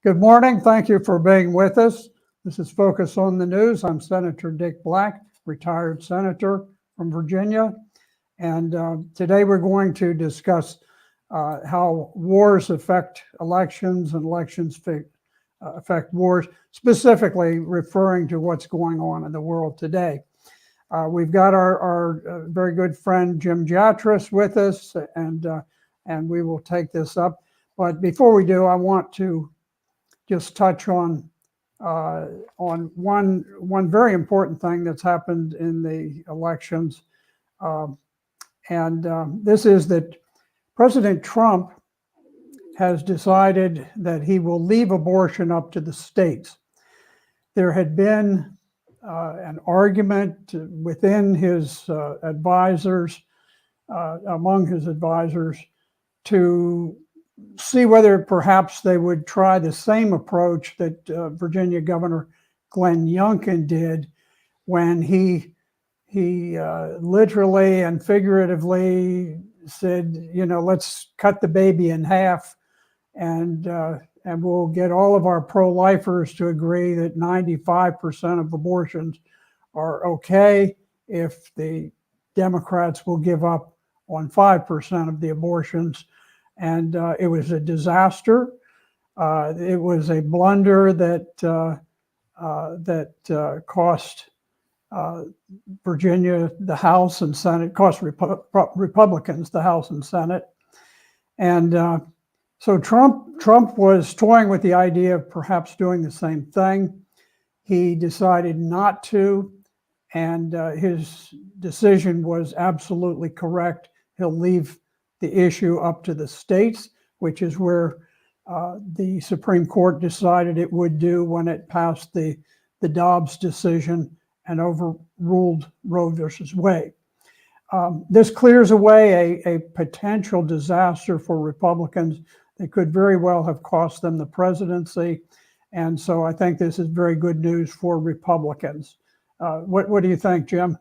Good morning. Thank you for being with us. This is Focus on the News. I'm Senator Dick Black, retired senator from Virginia. And today we're going to discuss how wars affect elections and elections affect wars, specifically referring to what's going on in the world today. We've got our very good friend Jim Jatras with us, and we will take this up. But before we do, I want to just touch on one very important thing that's happened in the elections, this is that President Trump has decided that he will leave abortion up to the states. There had been an argument within his advisors, among his advisors, to see whether perhaps they would try the same approach that Virginia Governor Glenn Youngkin did when he literally and figuratively said, let's cut the baby in half, and we'll get all of our pro-lifers to agree that 95% of abortions are okay if the Democrats will give up on 5% of the abortions. And it was a disaster. It was a blunder that cost Virginia the House and Senate, cost Republicans the House and Senate. And so Trump was toying with the idea of perhaps doing the same thing. He decided not to, and his decision was absolutely correct. He'll leave the issue up to the states, which is where the Supreme Court decided it would do when it passed the Dobbs decision and overruled Roe versus Wade. This clears away a potential disaster for Republicans that could very well have cost them the presidency. And so I think this is very good news for Republicans. What do you think, Jim?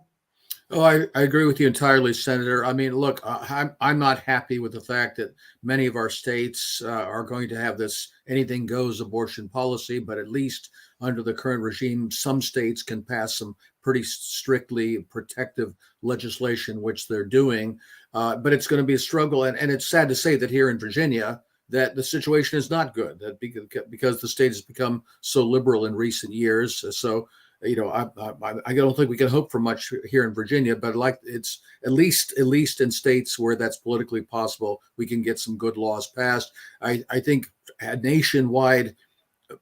Oh, I agree with you entirely, Senator. I mean, look, I'm not happy with the fact that many of our states are going to have this anything goes abortion policy, but at least under the current regime, some states can pass some pretty strictly protective legislation, which they're doing. But it's going to be a struggle. And it's sad to say that here in Virginia, that the situation is not good, that because the state has become so liberal in recent years. So I don't think we can hope for much here in Virginia, but it's at least in states where that's politically possible, we can get some good laws passed. I think a nationwide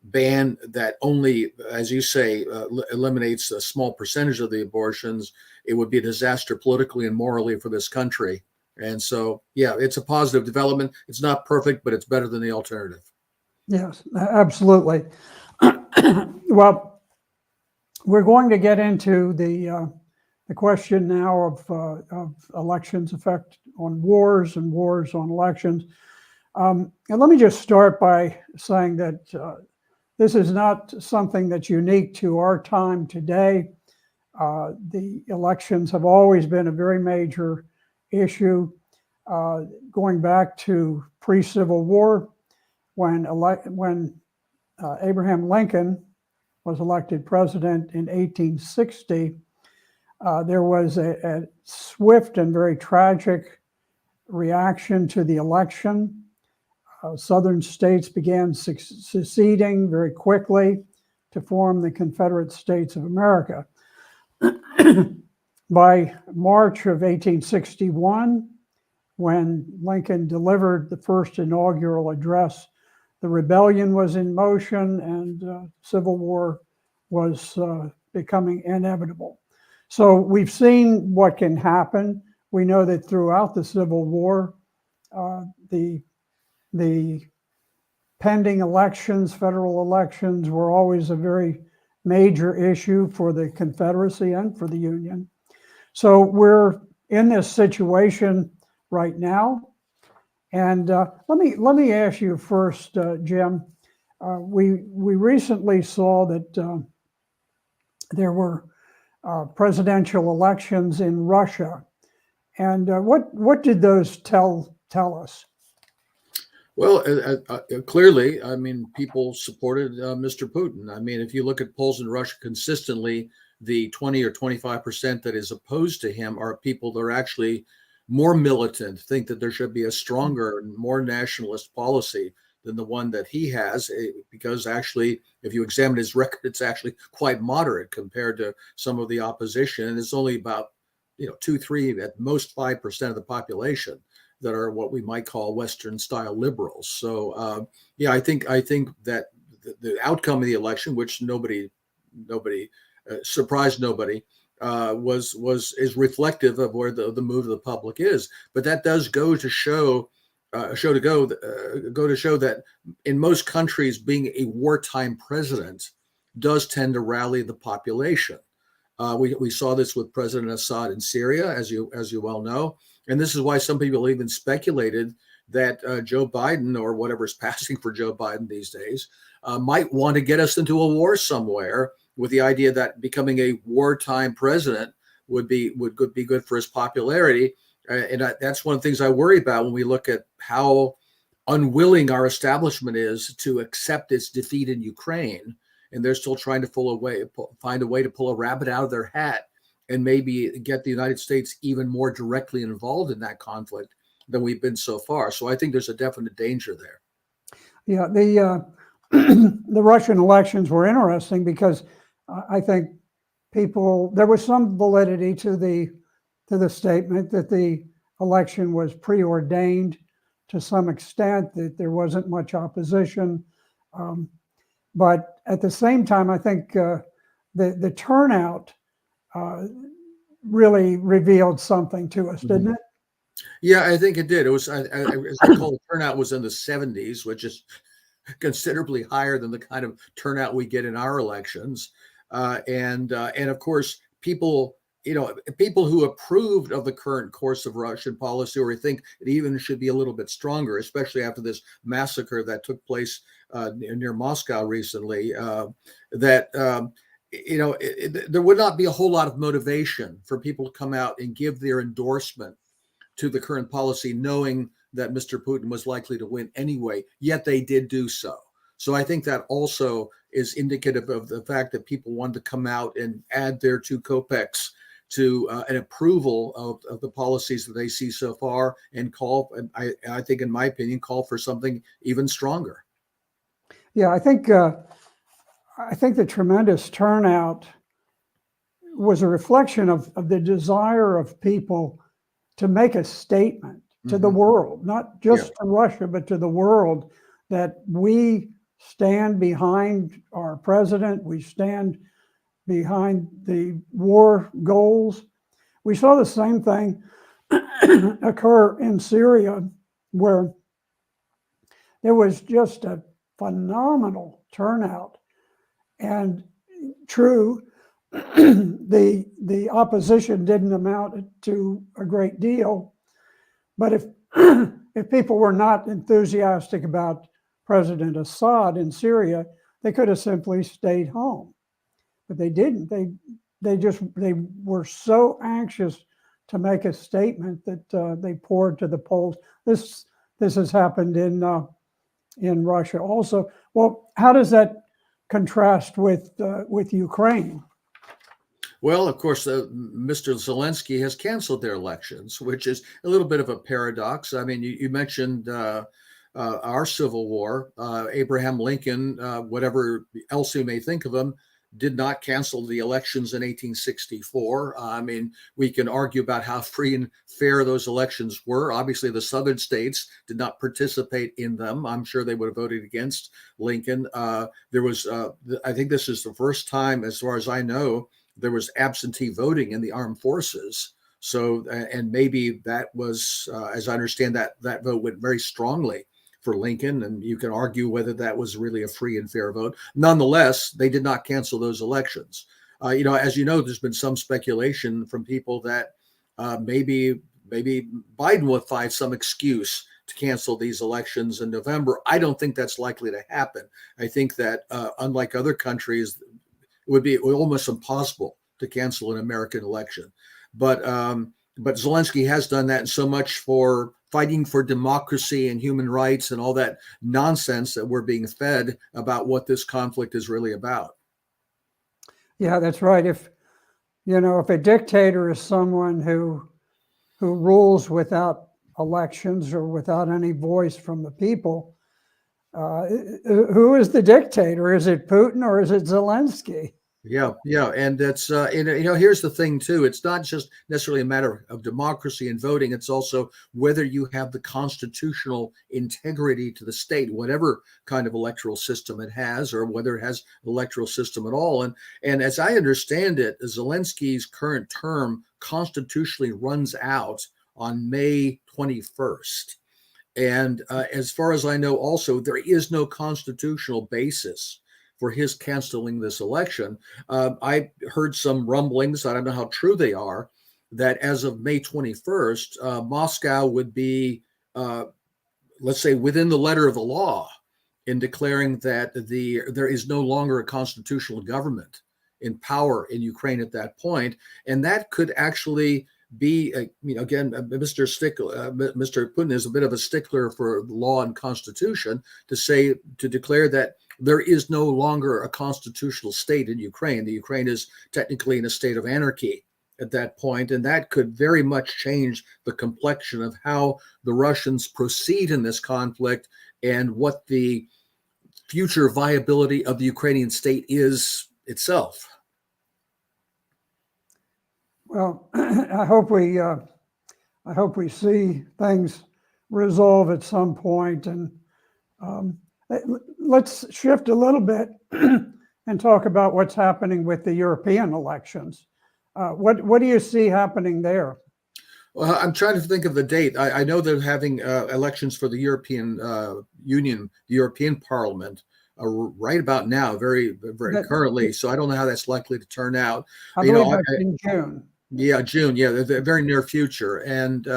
ban that only, as you say, eliminates a small percentage of the abortions, it would be a disaster politically and morally for this country. And so, yeah, it's a positive development. It's not perfect, but it's better than the alternative. Yes, absolutely. Well, we're going to get into the question now of elections' effect on wars and wars on elections. And let me just start by saying that this is not something that's unique to our time today. The elections have always been a very major issue, going back to pre-Civil War, when Abraham Lincoln was elected president in 1860, there was a swift and very tragic reaction to the election. Southern states began seceding very quickly to form the Confederate States of America. By March of 1861, when Lincoln delivered the first inaugural address, the rebellion was in motion and civil war was becoming inevitable. So we've seen what can happen. We know that throughout the Civil War, the pending elections, federal elections, were always a very major issue for the Confederacy and for the Union. So we're in this situation right now. And let me ask you first, Jim. We recently saw that there were presidential elections in Russia, and what did those tell us? Well, clearly, I mean, people supported Mr. Putin. I mean, if you look at polls in Russia consistently, the 20 or 25% that is opposed to him are people that are actually more militant, think that there should be a stronger and more nationalist policy than the one that he has, because actually, if you examine his record, it's actually quite moderate compared to some of the opposition. And it's only about, 2, 3, at most 5% of the population that are what we might call Western style liberals. So yeah, I think that the outcome of the election, which nobody surprised nobody, is reflective of where the mood of the public is. But that does go to show. Go to show that in most countries, being a wartime president does tend to rally the population. We saw this with President Assad in Syria, as you well know, and this is why some people even speculated that Joe Biden, or whatever's passing for Joe Biden these days, might want to get us into a war somewhere, with the idea that becoming a wartime president would be good for his popularity. And that's one of the things I worry about when we look at how unwilling our establishment is to accept its defeat in Ukraine, and they're still trying to find a way to pull a rabbit out of their hat and maybe get the United States even more directly involved in that conflict than we've been so far. So I think there's a definite danger there. Yeah, the the Russian elections were interesting because I think there was some validity to the statement that the election was preordained to some extent, that there wasn't much opposition. But at the same time, I think the turnout really revealed something to us, didn't it? Yeah, I think it did. It was, as I recall, the turnout was in the 70s, which is considerably higher than the kind of turnout we get in our elections. And of course, people who approved of the current course of Russian policy, or think it even should be a little bit stronger, especially after this massacre that took place near Moscow recently, there would not be a whole lot of motivation for people to come out and give their endorsement to the current policy, knowing that Mr. Putin was likely to win anyway, yet they did do so. So I think that also is indicative of the fact that people wanted to come out and add their 2 kopecks to an approval of the policies that they see so far, and I think, in my opinion, call for something even stronger. Yeah, I think the tremendous turnout was a reflection of the desire of people to make a statement to the world, not just to Russia, but to the world, that we stand behind our president, we stand behind the war goals. We saw the same thing occur in Syria, where there was just a phenomenal turnout. And true, the opposition didn't amount to a great deal, but if people were not enthusiastic about President Assad in Syria, they could have simply stayed home, but they didn't. They were so anxious to make a statement that they poured to the polls. This has happened in Russia also. Well, how does that contrast with Ukraine? Well, of course, Mr. Zelensky has canceled their elections, which is a little bit of a paradox. I mean, you mentioned our Civil War. Abraham Lincoln, whatever else you may think of him, did not cancel the elections in 1864. I mean, we can argue about how free and fair those elections were. Obviously, the southern states did not participate in them. I'm sure they would have voted against Lincoln. There was, I think this is the first time, as far as I know, there was absentee voting in the armed forces. So, and maybe that was, as I understand, that vote went very strongly for Lincoln, and you can argue whether that was really a free and fair vote. Nonetheless, they did not cancel those elections. As you know, there's been some speculation from people that maybe Biden will find some excuse to cancel these elections in November. I don't think that's likely to happen. I think that unlike other countries, it would be almost impossible to cancel an American election. But Zelensky has done that, and so much for fighting for democracy and human rights and all that nonsense that we're being fed about what this conflict is really about. Yeah, that's right. If a dictator is someone who rules without elections or without any voice from the people, who is the dictator? Is it Putin or is it Zelensky? Yeah, yeah, and that's and here's the thing too. It's not just necessarily a matter of democracy and voting. It's also whether you have the constitutional integrity to the state, whatever kind of electoral system it has, or whether it has electoral system at all. And as I understand it, Zelensky's current term constitutionally runs out on May 21st. And as far as I know, also there is no constitutional basis for his canceling this election. I heard some rumblings, I don't know how true they are, that as of May 21st, Moscow would be, let's say, within the letter of the law in declaring that there is no longer a constitutional government in power in Ukraine at that point. And that could actually be, again, Mr. Putin is a bit of a stickler for law and constitution to declare that there is no longer a constitutional state in Ukraine. The Ukraine is technically in a state of anarchy at that point, and that could very much change the complexion of how the Russians proceed in this conflict and what the future viability of the Ukrainian state is itself. Well, I hope we see things resolve at some point, and let's shift a little bit and talk about what's happening with the European elections. What do you see happening there? Well, I'm trying to think of the date. I know they're having elections for the European Union, the European Parliament, right about now, very currently. So I don't know how that's likely to turn out. I believe that's in June. Yeah, June. Yeah, the very near future. And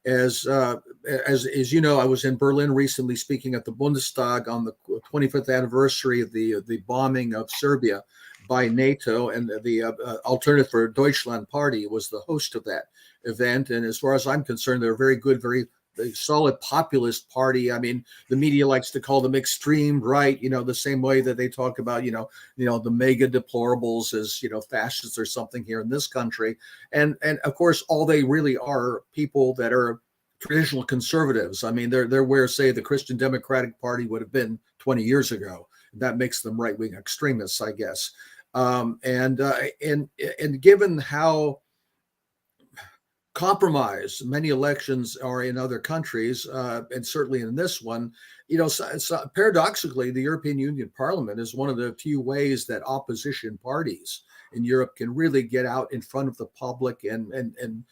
as you know, I was in Berlin recently speaking at the Bundestag on the 25th anniversary of the bombing of Serbia by NATO, and the Alternative for Deutschland party was the host of that event. And as far as I'm concerned, they're a very good, very solid populist party. I mean, the media likes to call them extreme right, the same way that they talk about, the mega deplorables as, fascists or something here in this country. And of course, all they really are people that are traditional conservatives. I mean, they're where, say, the Christian Democratic Party would have been 20 years ago. That makes them right-wing extremists, I guess. And given how compromise many elections are in other countries, and certainly in this one, so paradoxically, the European Union Parliament is one of the few ways that opposition parties in Europe can really get out in front of the public and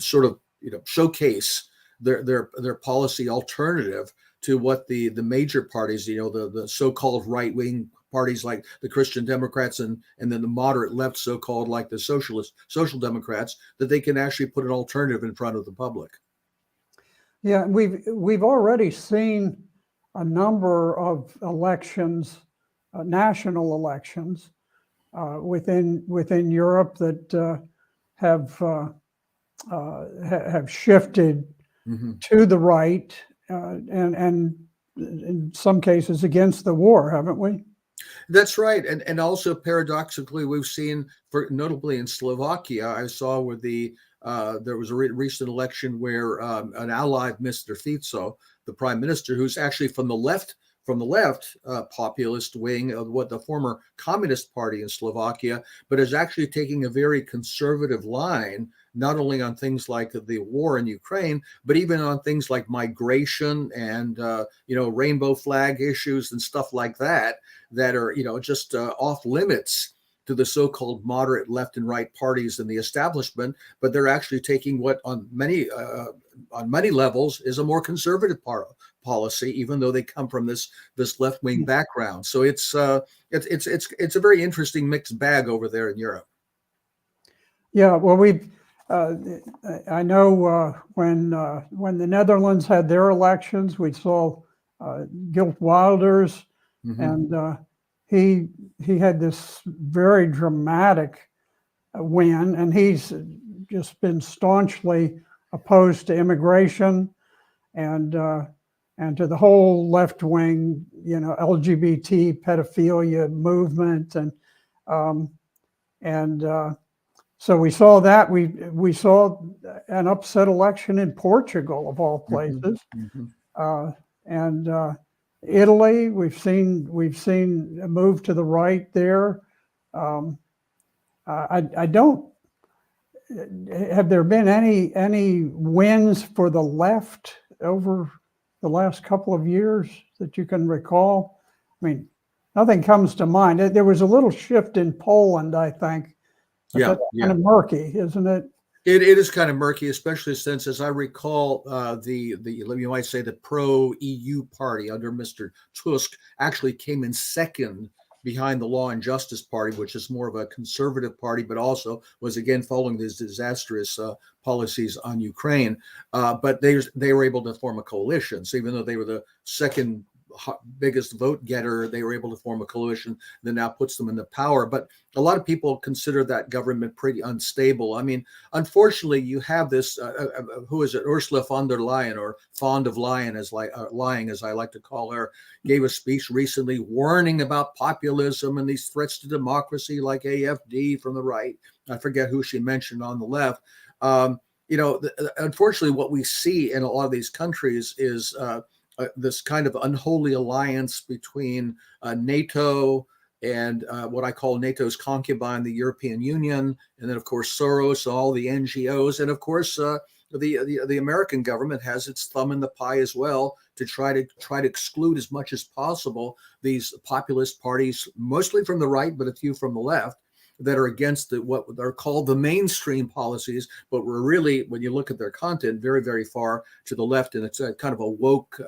sort of showcase their policy alternative to what the major parties, the so-called right-wing parties like the Christian Democrats and then the moderate left, so-called, like the social democrats, that they can actually put an alternative in front of the public. Yeah, we've already seen a number of elections, national elections, within Europe that have shifted to the right, and in some cases against the war, haven't we? That's right. And also paradoxically, we've seen, notably in Slovakia, I saw where there was a recent election where an ally of Mr. Fico, the prime minister, who's actually from the left populist wing of what the former Communist Party in Slovakia, but is actually taking a very conservative line, not only on things like the war in Ukraine, but even on things like migration and rainbow flag issues and stuff like that are just off limits to the so-called moderate left and right parties in the establishment. But they're actually taking what on many levels is a more conservative policy, even though they come from this left-wing background. So it's a very interesting mixed bag over there in Europe. Yeah, well, I know when the Netherlands had their elections, we saw Geert Wilders, and he had this very dramatic win, and he's just been staunchly opposed to immigration, and to the whole left wing, LGBT pedophilia movement, um, and so we saw that we saw an upset election in Portugal of all places, and Italy. We've seen a move to the right there. I don't. Have there been any wins for the left over the last couple of years that you can recall? I mean, nothing comes to mind. There was a little shift in Poland, I think. But that's kind of murky, isn't it? It is kind of murky, especially since, as I recall, the you might say the pro-EU party under Mr. Tusk actually came in second behind the Law and Justice Party, which is more of a conservative party, but also was again following these disastrous policies on Ukraine. But they were able to form a coalition. So even though they were the second biggest vote getter, they were able to form a coalition that now puts them into power. But a lot of people consider that government pretty unstable. I mean, unfortunately, you have this, who is it, Ursula von der Leyen, or fond of lying, as I like to call her, gave a speech recently warning about populism and these threats to democracy like AfD from the right. I forget who she mentioned on the left. Unfortunately, what we see in a lot of these countries is this kind of unholy alliance between NATO and what I call NATO's concubine, the European Union, and then of course Soros, all the NGOs, and of course the American government has its thumb in the pie as well to try to exclude as much as possible these populist parties, mostly from the right, but a few from the left, that are against what are called the mainstream policies, but we're really, when you look at their content, very, very far to the left, and it's a kind of a woke,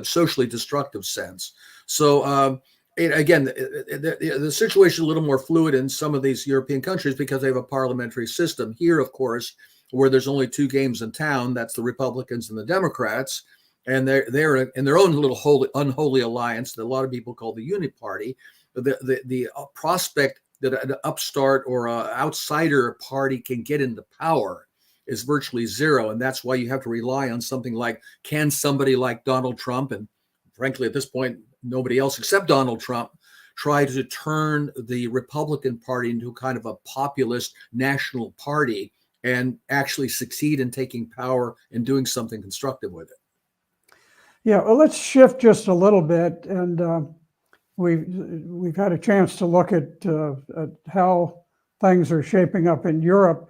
socially destructive sense. So again, the situation is a little more fluid in some of these European countries because they have a parliamentary system. Here, of course, where there's only two games in town, that's the Republicans and the Democrats. And they're in their own little unholy alliance that a lot of people call the Unity Party. The prospect that an upstart or an outsider party can get into power is virtually zero, and that's why you have to rely on something like, can somebody like Donald Trump, and frankly at this point nobody else except Donald Trump, try to turn the Republican Party into kind of a populist national party and actually succeed in taking power and doing something constructive with it. Yeah, well, let's shift just a little bit, and we've had a chance to look at how things are shaping up in Europe.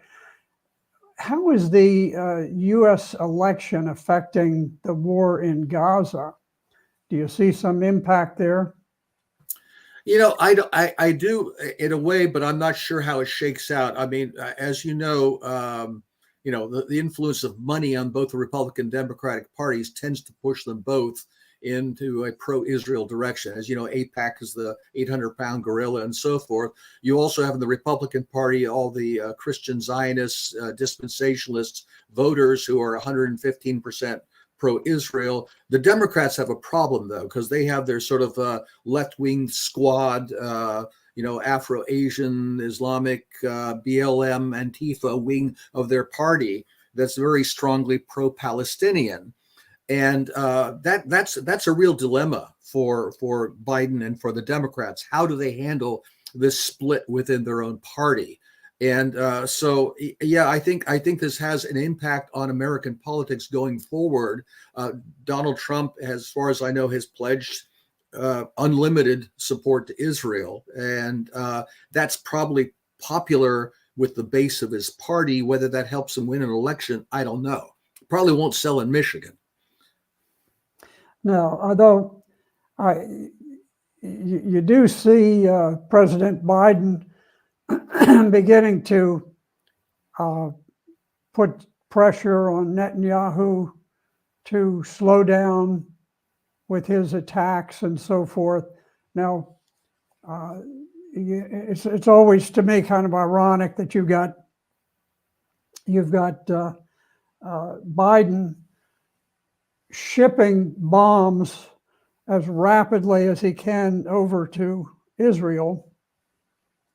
How is the U.S. election affecting the war in Gaza? Do you see some impact there? I do in a way, but I'm not sure how it shakes out. I mean, as the influence of money on both the Republican and Democratic parties tends to push them both into a pro-Israel direction. As you know, AIPAC is the 800-pound gorilla and so forth. You also have in the Republican Party all the Christian Zionists, dispensationalists, voters who are 115% pro-Israel. The Democrats have a problem, though, because they have their sort of left-wing squad, Afro-Asian, Islamic, BLM, Antifa wing of their party that's very strongly pro-Palestinian. And that's a real dilemma for Biden and for the Democrats. How do they handle this split within their own party? And so, I think this has an impact on American politics going forward. Donald Trump, as far as I know, has pledged unlimited support to Israel, and that's probably popular with the base of his party. Whether that helps him win an election, I don't know. Probably won't sell in Michigan. No, although you do see President Biden beginning to put pressure on Netanyahu to slow down with his attacks and so forth. Now, it's always, to me, kind of ironic that you've got Biden shipping bombs as rapidly as he can over to Israel,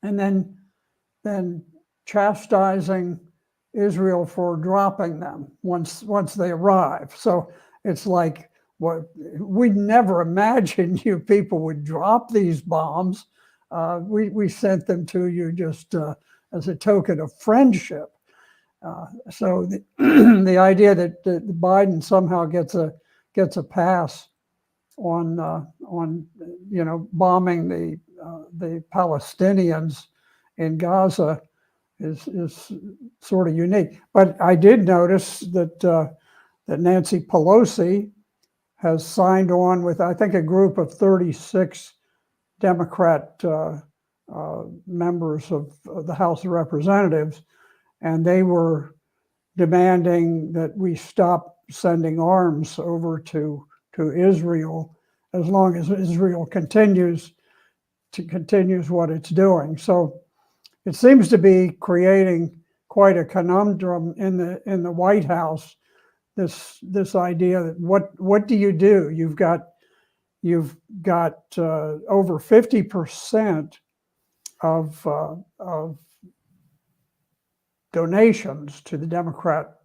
and then chastising Israel for dropping them once they arrive. So it's like, what we'd never imagined you people would drop these bombs. We sent them to you just as a token of friendship. So the, the idea that Biden somehow gets a pass on bombing the Palestinians in Gaza is sort of unique. But I did notice that Nancy Pelosi has signed on with, I think, a group of 36 Democrat members of the House of Representatives, and they were demanding that we stop sending arms over to Israel as long as Israel continues what it's doing. So it seems to be creating quite a conundrum in the White House. This idea that what do you do? You've got over 50% of donations to the Democrat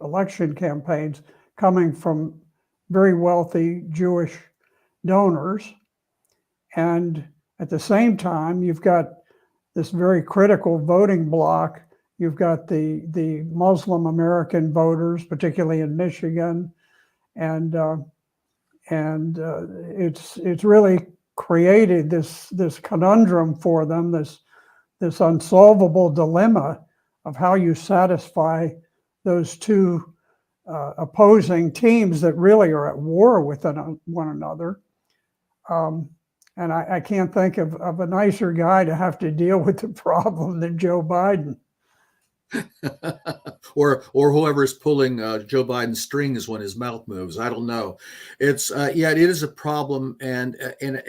election campaigns coming from very wealthy Jewish donors, and at the same time, you've got this very critical voting bloc. You've got the Muslim American voters, particularly in Michigan, and it's really created this conundrum for them, this unsolvable dilemma of how you satisfy those two opposing teams that really are at war with one another. And I can't think of a nicer guy to have to deal with the problem than Joe Biden. or whoever's pulling Joe Biden's strings when his mouth moves. I don't know. It's it is a problem, and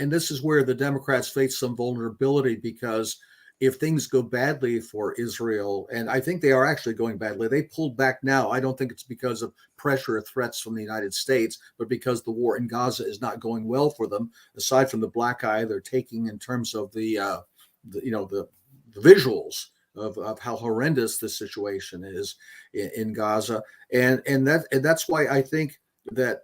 this is where the Democrats face some vulnerability, because if things go badly for Israel, and I think they are actually going badly, they pulled back now. I don't think it's because of pressure or threats from the United States, but because the war in Gaza is not going well for them. Aside from the black eye they're taking in terms of the visuals of how horrendous this situation is in Gaza, and that's why I think that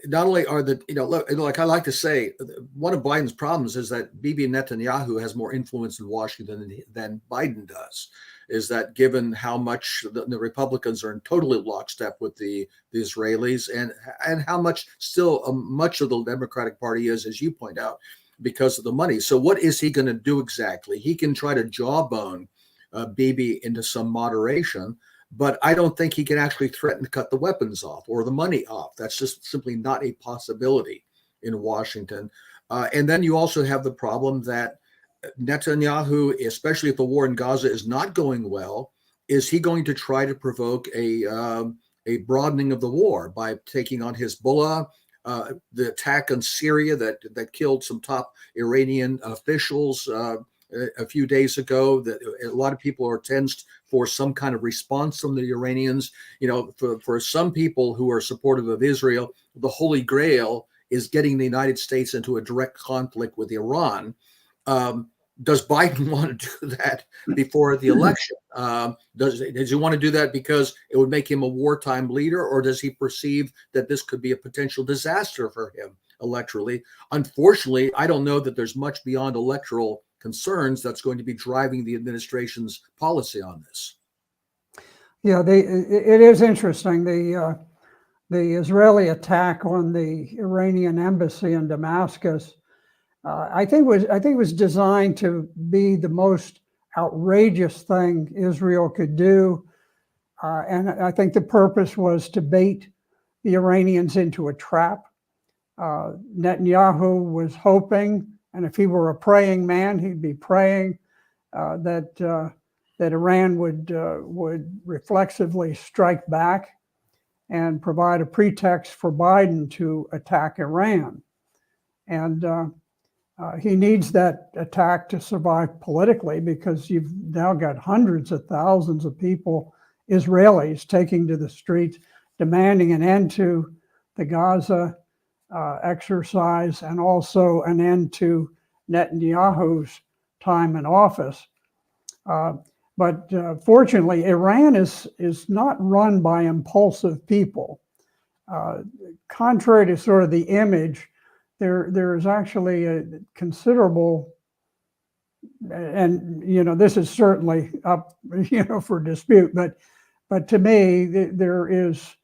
not only are like I like to say, one of Biden's problems is that Bibi Netanyahu has more influence in Washington than Biden does. Is that given how much the Republicans are in totally lockstep with the Israelis, and how much still much of the Democratic Party is, as you point out, because of the money. So what is he going to do exactly? He can try to jawbone Bibi into some moderation, but I don't think he can actually threaten to cut the weapons off or the money off. That's just simply not a possibility in Washington. And then you also have the problem that Netanyahu, especially if the war in Gaza is not going well, is he going to try to provoke a broadening of the war by taking on Hezbollah, the attack on Syria that killed some top Iranian officials a few days ago, that a lot of people are tensed for some kind of response from the Iranians. For some people who are supportive of Israel, the Holy Grail is getting the United States into a direct conflict with Iran. Does Biden want to do that before the election? Does he want to do that because it would make him a wartime leader, or does he perceive that this could be a potential disaster for him electorally? Unfortunately, I don't know that there's much beyond electoral concerns that's going to be driving the administration's policy on this. Yeah, it is interesting. The Israeli attack on the Iranian embassy in Damascus, I think was designed to be the most outrageous thing Israel could do, and I think the purpose was to bait the Iranians into a trap. Netanyahu was hoping, and if he were a praying man, he'd be praying that Iran would reflexively strike back and provide a pretext for Biden to attack Iran, and he needs that attack to survive politically, because you've now got hundreds of thousands of people, Israelis, taking to the streets, demanding an end to the Gaza exercise, and also an end to Netanyahu's time in office. But fortunately, Iran is not run by impulsive people. Contrary to sort of the image, there is actually a considerable, and this is certainly up for dispute, but to me there is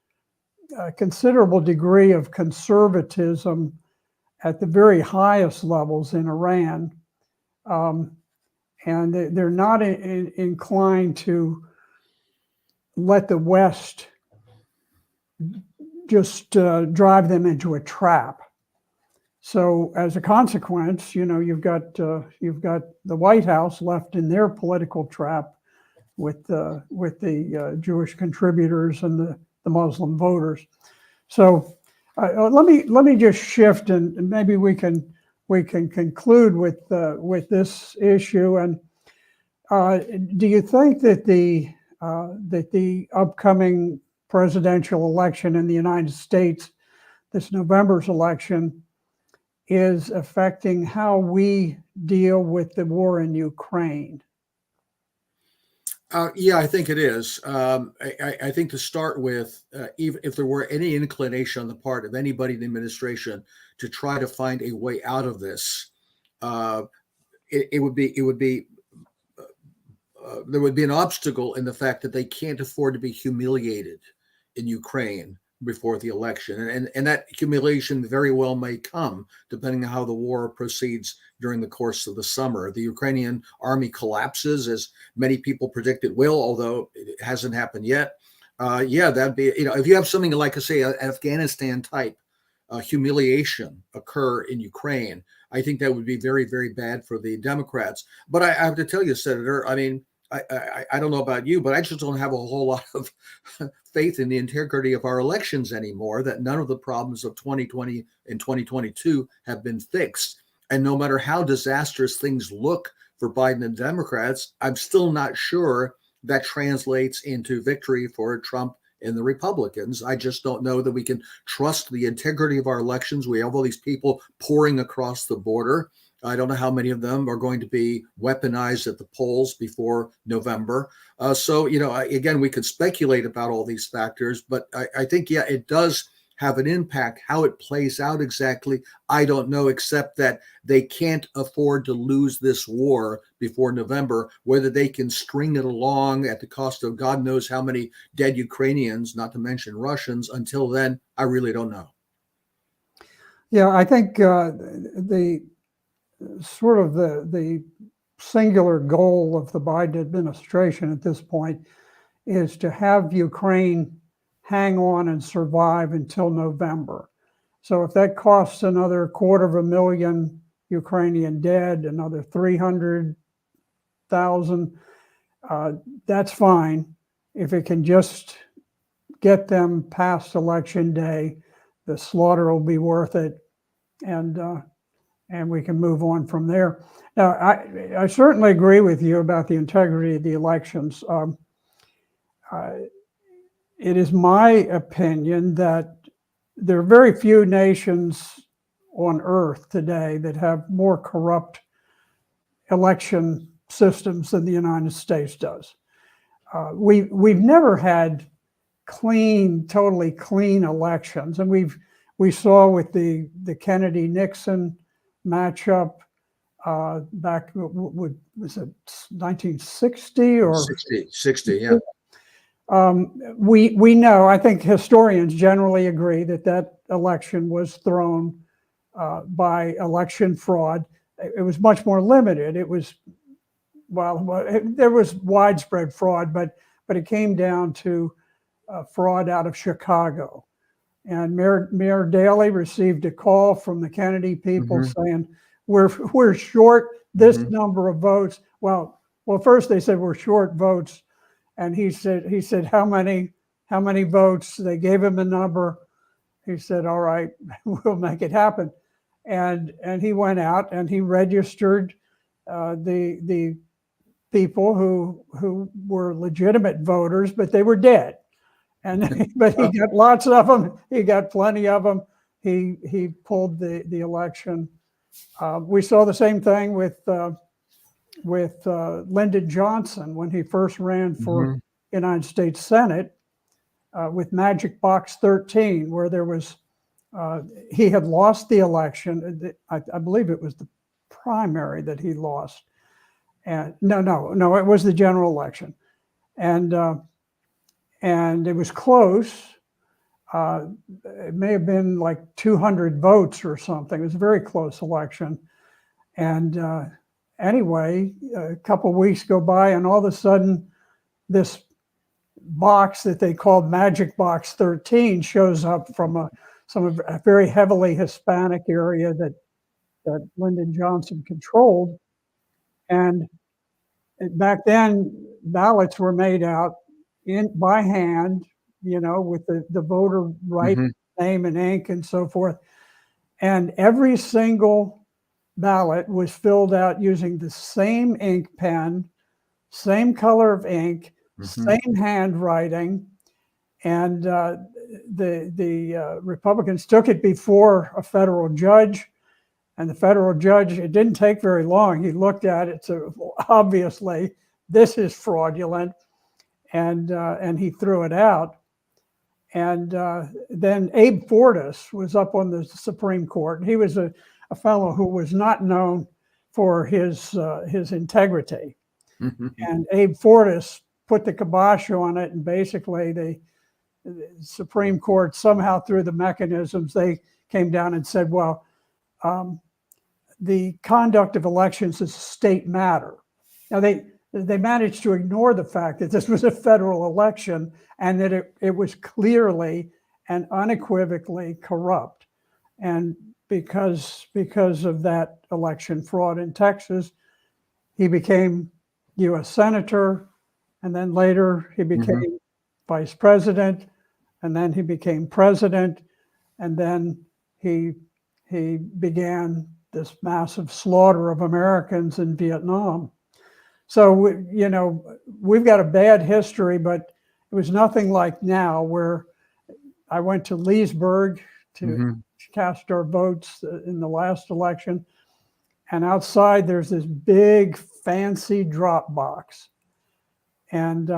a considerable degree of conservatism at the very highest levels in Iran, and they're not inclined to let the West just drive them into a trap. So as a consequence, you've got the White House left in their political trap with the Jewish contributors and the Muslim voters. So let me just shift, and maybe we can conclude with this issue. And do you think that the upcoming presidential election in the United States, this November's election, is affecting how we deal with the war in Ukraine? Yeah, I think it is. I think to start with, even if there were any inclination on the part of anybody in the administration to try to find a way out of this, there would be an obstacle in the fact that they can't afford to be humiliated in Ukraine before the election, and that humiliation very well may come depending on how the war proceeds during the course of the summer. The Ukrainian army collapses, as many people predict it will, although it hasn't happened yet. That'd be, if you have something like, say, an Afghanistan type humiliation occur in Ukraine, I think that would be very, very bad for the Democrats. But I have to tell you, Senator, I mean, I don't know about you, but I just don't have a whole lot of faith in the integrity of our elections anymore, that none of the problems of 2020 and 2022 have been fixed. And no matter how disastrous things look for Biden and Democrats, I'm still not sure that translates into victory for Trump and the Republicans. I just don't know that we can trust the integrity of our elections. We have all these people pouring across the border. I don't know how many of them are going to be weaponized at the polls before November. Again, we could speculate about all these factors, but I think, it does have an impact. How it plays out exactly, I don't know, except that they can't afford to lose this war before November. Whether they can string it along at the cost of God knows how many dead Ukrainians, not to mention Russians, until then, I really don't know. Yeah, I think the singular goal of the Biden administration at this point is to have Ukraine hang on and survive until November. So if that costs another 250,000 Ukrainian dead, another 300,000, that's fine. If it can just get them past election day, the slaughter will be worth it, and we can move on from there. Now, I certainly agree with you about the integrity of the elections. It is my opinion that there are very few nations on earth today that have more corrupt election systems than the United States does. We've never had totally clean elections, and we saw with the Kennedy-Nixon matchup back, what was it, 1960 or 60? Yeah. We know, I think historians generally agree that election was thrown by election fraud. It was much more limited. It was, there was widespread fraud, but it came down to fraud out of Chicago. And Mayor Daley received a call from the Kennedy people saying, we're short this number of votes. Well, first they said we're short votes. And he said, how many votes? They gave him a number. He said, all right, we'll make it happen. And he went out and he registered the people who were legitimate voters, but they were dead. But he got lots of them. He got plenty of them. He pulled the election. We saw the same thing with Lyndon Johnson when he first ran for Mhm. United States Senate with Magic Box 13, where there was he had lost the election. I believe it was the primary that he lost, and no, it was the general election, and it was close. It may have been like 200 votes or something. It was a very close election, and anyway, a couple of weeks go by, and all of a sudden, this box that they called Magic Box 13 shows up from a very heavily Hispanic area that Lyndon Johnson controlled. And back then, ballots were made out by hand, with the voter right Mhm. name and ink and so forth. And every single ballot was filled out using the same ink pen, same color of ink, Mhm. same handwriting, and the Republicans took it before a federal judge, and the federal judge, it didn't take very long. He looked at it, so obviously this is fraudulent, and he threw it out. And then Abe Fortas was up on the Supreme Court. He was a fellow who was not known for his integrity. Mhm. And Abe Fortas put the kibosh on it, and basically the Supreme Court, somehow through the mechanisms, they came down and said, well, the conduct of elections is a state matter. Now, they managed to ignore the fact that this was a federal election and that it was clearly and unequivocally corrupt. And because of that election fraud in Texas, he became U.S. Senator, and then later he became Mhm. vice president, and then he became president, and then he began this massive slaughter of Americans in Vietnam. So we've got a bad history, but it was nothing like now, where I went to Leesburg to Mhm. cast our votes in the last election, and outside there's this big fancy drop box, and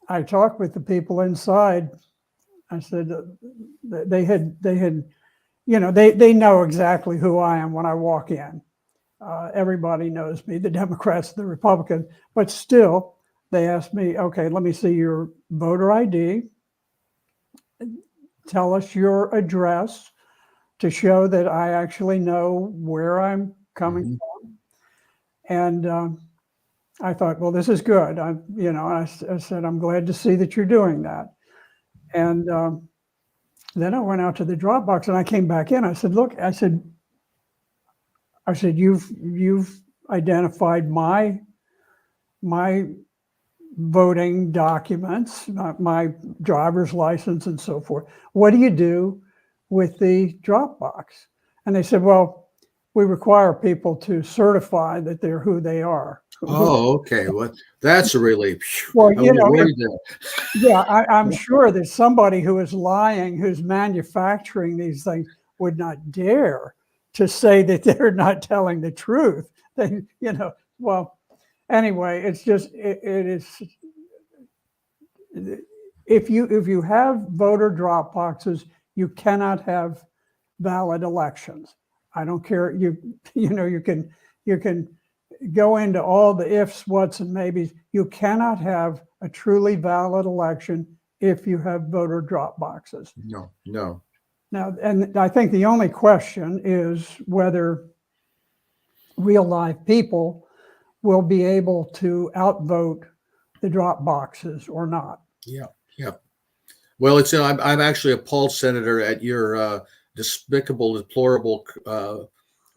I talked with the people inside. I said they had they know exactly who I am when I walk in. Everybody knows me, the Democrats, the Republicans, but still they asked me, okay, let me see your voter ID, tell us your address to show that I actually know where I'm coming Mhm. from. And I thought, well, this is good. I said, I'm glad to see that you're doing that. And then I went out to the drop box and I came back in. I said, look, you've identified my voting documents, my driver's license and so forth. What do you do with the drop box? And they said, well, we require people to certify that they're who they are. Oh, okay. Well, that's a relief. Phew. Well, I was worried there. yeah, I'm sure that somebody who is lying, who's manufacturing these things, would not dare to say that they're not telling the truth. They, well, anyway, it's just it is. If you have voter drop boxes, you cannot have valid elections. I don't care. You can go into all the ifs, whats, and maybes. You cannot have a truly valid election if you have voter drop boxes. No, no. Now, and I think the only question is whether real live people will be able to outvote the drop boxes or not. Yeah, yeah. Well, I'm actually appalled, Senator, at your despicable, deplorable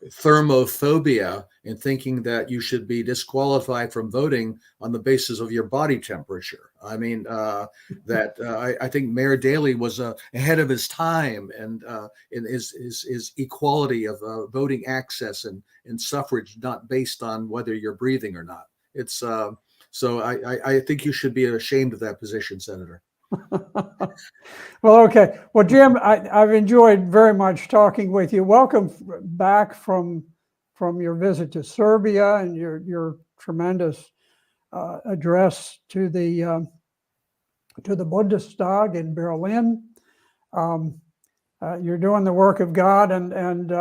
thermophobia in thinking that you should be disqualified from voting on the basis of your body temperature. I mean, I think Mayor Daley was ahead of his time, and in his equality of voting access and suffrage, not based on whether you're breathing or not. It's so I think you should be ashamed of that position, Senator. Well, okay. Well, Jim, I've enjoyed very much talking with you. Welcome back from from your visit to Serbia and your tremendous address to the Bundestag in Berlin. You're doing the work of God, and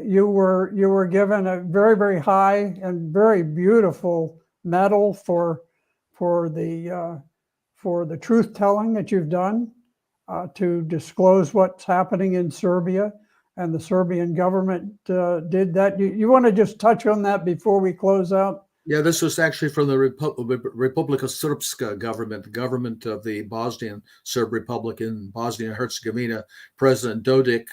you were given a very, very high and very beautiful medal for the truth telling that you've done to disclose what's happening in Serbia, and the Serbian government did that. You want to just touch on that before we close out? Yeah, this was actually from the Republika Srpska government, the government of the Bosnian Serb Republic in Bosnia and Herzegovina. President Dodik,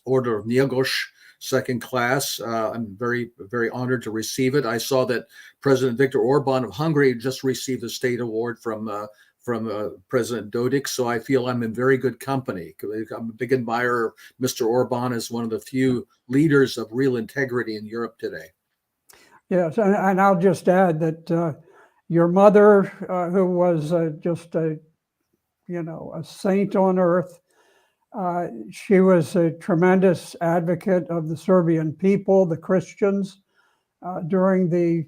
Order of Njegoš, second class. I'm very, very honored to receive it. I saw that President Viktor Orban of Hungary just received a state award from President Dodik, so I feel I'm in very good company. I'm a big admirer of Mr. Orban as one of the few leaders of real integrity in Europe today. Yes, and I'll just add that your mother, who was just a saint on earth, she was a tremendous advocate of the Serbian people, the Christians, during the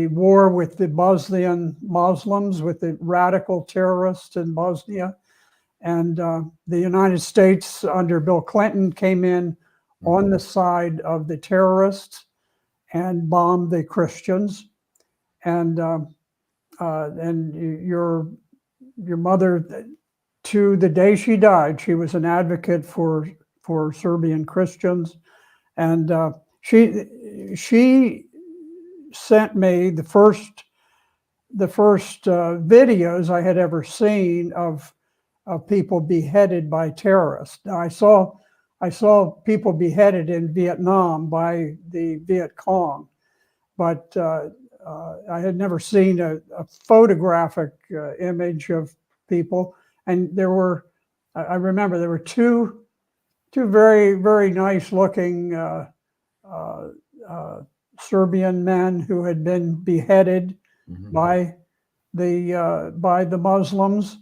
war with the Bosnian Muslims, with the radical terrorists in Bosnia. And the United States under Bill Clinton came in on the side of the terrorists and bombed the Christians. And your mother, to the day she died, she was an advocate for Serbian Christians. And she sent me the first videos I had ever seen of people beheaded by terrorists. Now, I saw people beheaded in Vietnam by the Viet Cong, but I had never seen a photographic image of people. And I remember there were two very, very nice looking Serbian men who had been beheaded by the Muslims.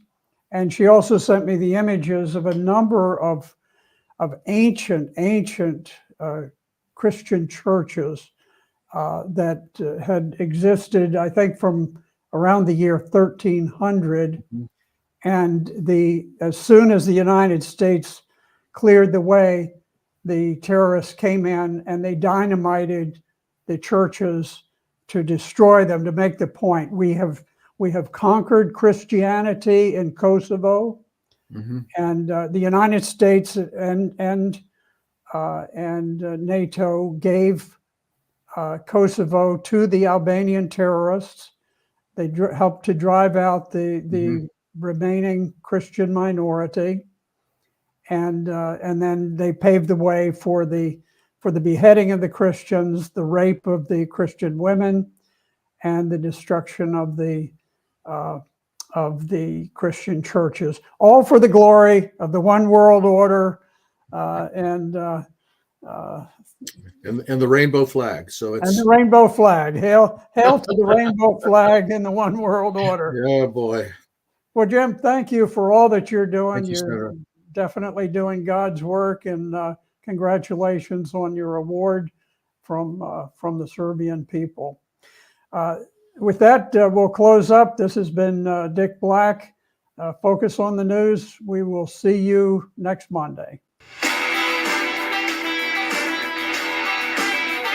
And she also sent me the images of a number of ancient Christian churches that had existed, I think, from around the year 1300. And as soon as the United States cleared the way, the terrorists came in and they dynamited the churches to destroy them, to make the point, we have conquered Christianity in Kosovo. And the United States and NATO gave Kosovo to the Albanian terrorists. They helped to drive out the remaining Christian minority, and then they paved the way for the beheading of the Christians, the rape of the Christian women, and the destruction of the Christian churches, all for the glory of the one world order and the rainbow flag. So it's and the rainbow flag. Hail to the rainbow flag and the one world order. Oh boy. Well, Jim, thank you for all that you're doing. Thank you, You're Senator. definitely doing God's work, and congratulations on your award from the Serbian people. With that, we'll close up. This has been Dick Black. Focus on the News. We will see you next Monday.